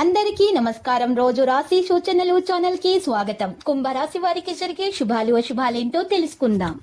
అందరికీ నమస్కారం. రోజు రాశి సూచనలు ఛానల్ కి స్వాగతం. కుంభరాశి వారికి జరిగే శుభాలు అశుభాలేంటో తెలుసుకుందాం.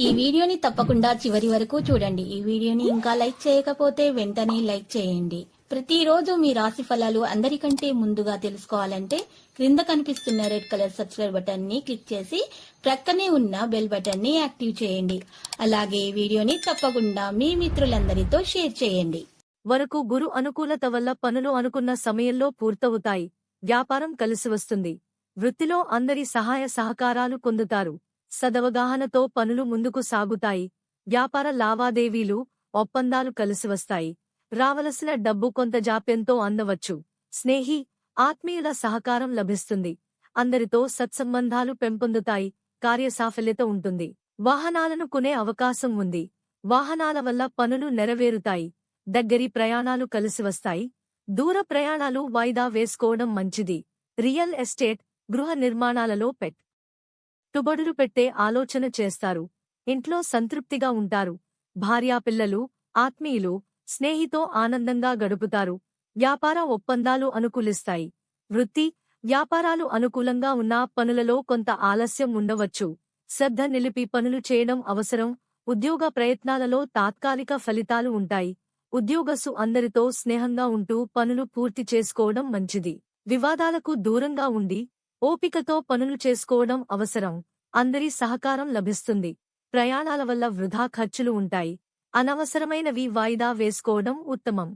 ఈ వీడియోని తప్పకుండా చివరి వరకు చూడండి. ఈ వీడియోని ఇంకా లైక్ చేయకపోతే వెంటనే లైక్ చేయండి. ప్రతిరోజు మీ రాశి ఫలాలు అందరికంటే ముందుగా తెలుసుకోవాలంటే క్రింద కనిపిస్తున్న రెడ్ కలర్ సబ్స్క్రైబ్ బటన్ ని క్లిక్ చేసి ప్రక్కనే ఉన్న బెల్ బటన్ ని యాక్టివ్ చేయండి. అలాగే ఈ వీడియోని తప్పకుండా మీ మిత్రులందరితో షేర్ చేయండి. వరకు గురు అనుకూలత వల్ల పనులు అనుకున్న సమయంలో పూర్తవుతాయి. వ్యాపారం కలిసివస్తుంది. వృత్తిలో అందరి సహాయ సహకారాలు పొందుతారు. సదవగాహనతో పనులు ముందుకు సాగుతాయి. వ్యాపార లావాదేవీలు, ఒప్పందాలు కలిసివస్తాయి. రావలసిన డబ్బు కొంత జాప్యంతో అందవచ్చు. స్నేహి, ఆత్మీయుల సహకారం లభిస్తుంది. అందరితో సత్సంబంధాలు పెంపొందుతాయి. కార్యసాఫల్యత ఉంటుంది. వాహనాలను కొనే అవకాశం ఉంది. వాహనాల వల్ల పనులు నెరవేరుతాయి. దగ్గరి ప్రయాణాలు కలిసివస్తాయి. దూర ప్రయాణాలు వాయిదా వేసుకోవడం మంచిది. రియల్ ఎస్టేట్, గృహ నిర్మాణాలలో పెట్టుబడులు పెట్టే ఆలోచన చేస్తారు. ఇంట్లో సంతృప్తిగా ఉంటారు. భార్యాపిల్లలు, ఆత్మీయులు, స్నేహితో ఆనందంగా గడుపుతారు. వ్యాపార ఒప్పందాలు అనుకూలిస్తాయి. వృత్తి, వ్యాపారాలు అనుకూలంగా ఉన్నా పనులలో కొంత ఆలస్యం ఉండవచ్చు. శ్రద్ధ నిలిపి పనులు చేయడం అవసరం. ఉద్యోగ ప్రయత్నాలలో తాత్కాలిక ఫలితాలు ఉంటాయి. ఉద్యోగస్తు అందరితో స్నేహంగా ఉంటూ పనులు పూర్తి చేసుకోవడం మంచిది. వివాదాలకు దూరంగా ఉండి ఓపికతో పనులు చేసుకోవడం అవసరం. అందరి సహకారం లభిస్తుంది. ప్రయాణాల వల్ల వృధా ఖర్చులు ఉంటాయి. అనవసరమైనవి వాయిదా వేసుకోవడం ఉత్తమం.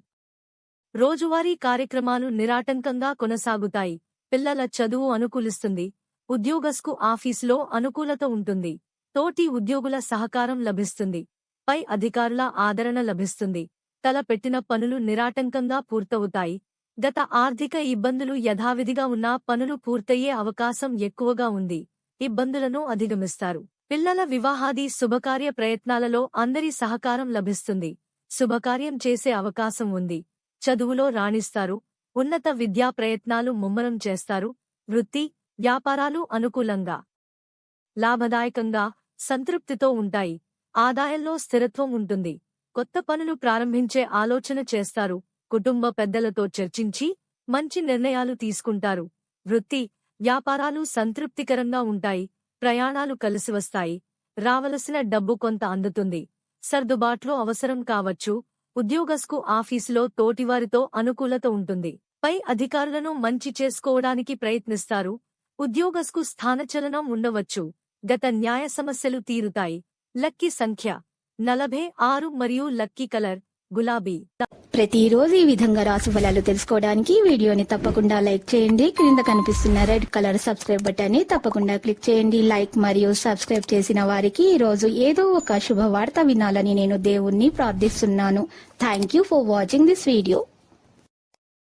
రోజువారీ కార్యక్రమాలు నిరాటంకంగా కొనసాగుతాయి. పిల్లల చదువు అనుకూలిస్తుంది. ఉద్యోగస్తుకు ఆఫీసులో అనుకూలత ఉంటుంది. తోటి ఉద్యోగుల సహకారం లభిస్తుంది. పై అధికారుల ఆదరణ లభిస్తుంది. తల పెట్టిన పనులు నిరాటంకంగా పూర్తవుతాయి. గత ఆర్థిక ఇబ్బందులు యథావిధిగా ఉన్నా పనులు పూర్తయ్యే అవకాశం ఎక్కువగా ఉంది. ఇబ్బందులను అధిగమిస్తారు. పిల్లల వివాహాది శుభకార్య ప్రయత్నాలలో అందరి సహకారం లభిస్తుంది. శుభకార్యం చేసే అవకాశం ఉంది. చదువులో రాణిస్తారు. ఉన్నత విద్యా ప్రయత్నాలు ముమ్మరం చేస్తారు. వృత్తి, వ్యాపారాలు అనుకూలంగా, లాభదాయకంగా, సంతృప్తితో ఉంటాయి. ఆదాయంలో స్థిరత్వం ఉంటుంది. కొత్త పనులు ప్రారంభించే ఆలోచన చేస్తారు. కుటుంబ పెద్దలతో చర్చించి మంచి నిర్ణయాలు తీసుకుంటారు. వృత్తి, వ్యాపారాలు సంతృప్తికరంగా ఉంటాయి. ప్రయాణాలు కలిసివస్తాయి. రావలసిన డబ్బు కొంత అందుతుంది. సర్దుబాట్లు అవసరం కావచ్చు. ఉద్యోగస్తుకు ఆఫీసులో తోటివారితో అనుకూలత ఉంటుంది. పై అధికారులను మంచి చేసుకోవడానికి ప్రయత్నిస్తారు. ఉద్యోగస్తుకు స్థానచలనం ఉండవచ్చు. గత న్యాయ సమస్యలు తీరుతాయి. లక్కీ సంఖ్య 46 మరియు లక్కీ కలర్ గులాబీ. ప్రతిరోజు ఈ విధంగా రాశి ఫలాలు తెలుసుకోవడానికి వీడియోని తప్పకుండా లైక్ చేయండి. క్రింద కనిపిస్తున్న రెడ్ కలర్ సబ్స్క్రైబ్ బటన్ ని తప్పకుండా క్లిక్ చేయండి. లైక్ మరియు సబ్స్క్రైబ్ చేసిన వారికి ఈ రోజు ఏదో ఒక శుభవార్త వినాలని నేను దేవుణ్ణి ప్రార్థిస్తున్నాను. Thank you for watching this video.